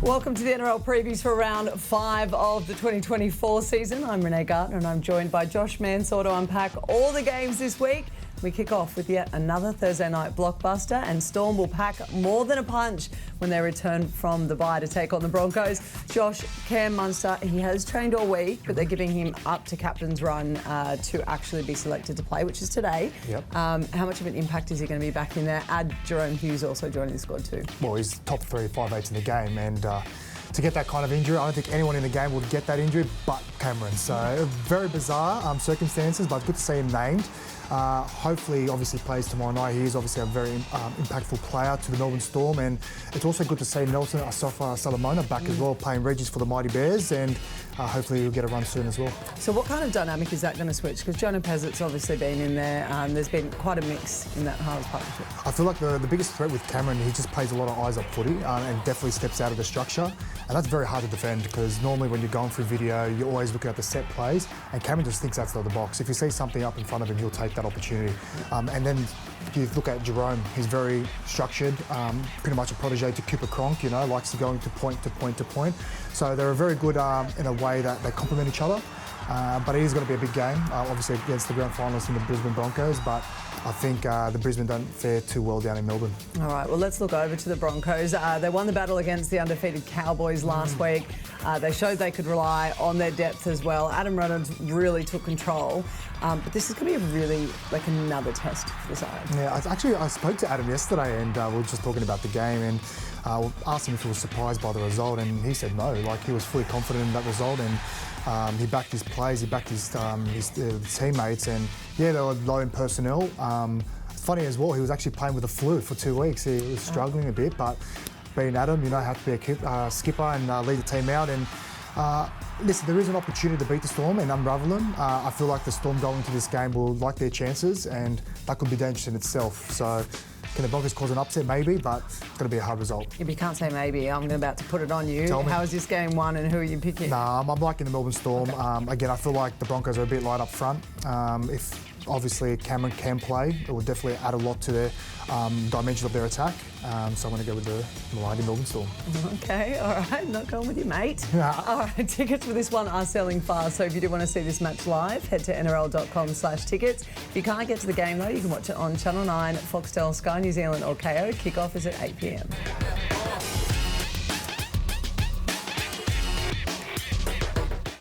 Welcome to the NRL previews for round 5 of the 2024 season. I'm Renee Gartner and I'm joined by Josh Mansour to unpack all the games this week. We kick off with yet another Thursday night blockbuster, and Storm will pack more than a punch when they return from the bye to take on the Broncos. Josh, Cam Munster, he has trained all week, but they're giving him up to captain's run to actually be selected to play, which is today. Yep. How much of an impact is he going to be back in there? Add Jerome Hughes also joining the squad too. Well, he's top 3, 5/8 in the game, and to get that kind of injury, I don't think anyone in the game would get that injury but Cameron. So very bizarre circumstances, but good to see him named. Hopefully, obviously, plays tomorrow night. He is obviously a very impactful player to the Melbourne Storm, and it's also good to see Nelson Asafa-Solomona back as well, playing Regis for the Mighty Bears, and hopefully he'll get a run soon as well. So what kind of dynamic is that going to switch? Because Jonah Pezzett's obviously been in there. There's been quite a mix in that halves partnership. I feel like the biggest threat with Cameron, he just plays a lot of eyes-up footy and definitely steps out of the structure, and that's very hard to defend because normally when you're going through video, you're always looking at the set plays, and Cameron just thinks outside the box. If you see something up in front of him, he'll take that opportunity. And then you look at Jerome, he's very structured, pretty much a protege to Cooper Cronk, you know, likes to go into point to point to point. So they're very good in a way that they complement each other. But it is going to be a big game, obviously against the grand finalists in the Brisbane Broncos, but I think the Brisbane don't fare too well down in Melbourne. All right, well, let's look over to the Broncos. They won the battle against the undefeated Cowboys last week. They showed they could rely on their depth as well. Adam Reynolds really took control. But this is going to be really like another test for the side. Yeah, I spoke to Adam yesterday and we were just talking about the game, and asked him if he was surprised by the result, and he said no. Like, he was fully confident in that result, and he backed his plays, he backed his teammates, and yeah, they were low in personnel. It's funny as well, he was actually playing with the flu for 2 weeks. He was struggling a bit, but being Adam, you know, have to be a skipper and lead the team out. And listen, there is an opportunity to beat the Storm and unravel them. I feel like the Storm going into this game will like their chances, and that could be dangerous in itself. So can the Broncos cause an upset? Maybe, but it's going to be a hard result. If you can't say maybe, I'm about to put it on you. Tell me. How is this game won and who are you picking? Nah, I'm liking the Melbourne Storm. Okay. Again, I feel like the Broncos are a bit light up front. If obviously Cameron can play, it will definitely add a lot to their dimensions of their attack. So I'm going to go with the mighty Melbourne Storm. Okay, all right, not going with you, mate. Nah. All right, tickets for this one are selling fast, so if you do want to see this match live, head to nrl.com/tickets. If you can't get to the game though, you can watch it on Channel 9, Foxtel, Sky New Zealand or KO. Kick-off is at 8 p.m.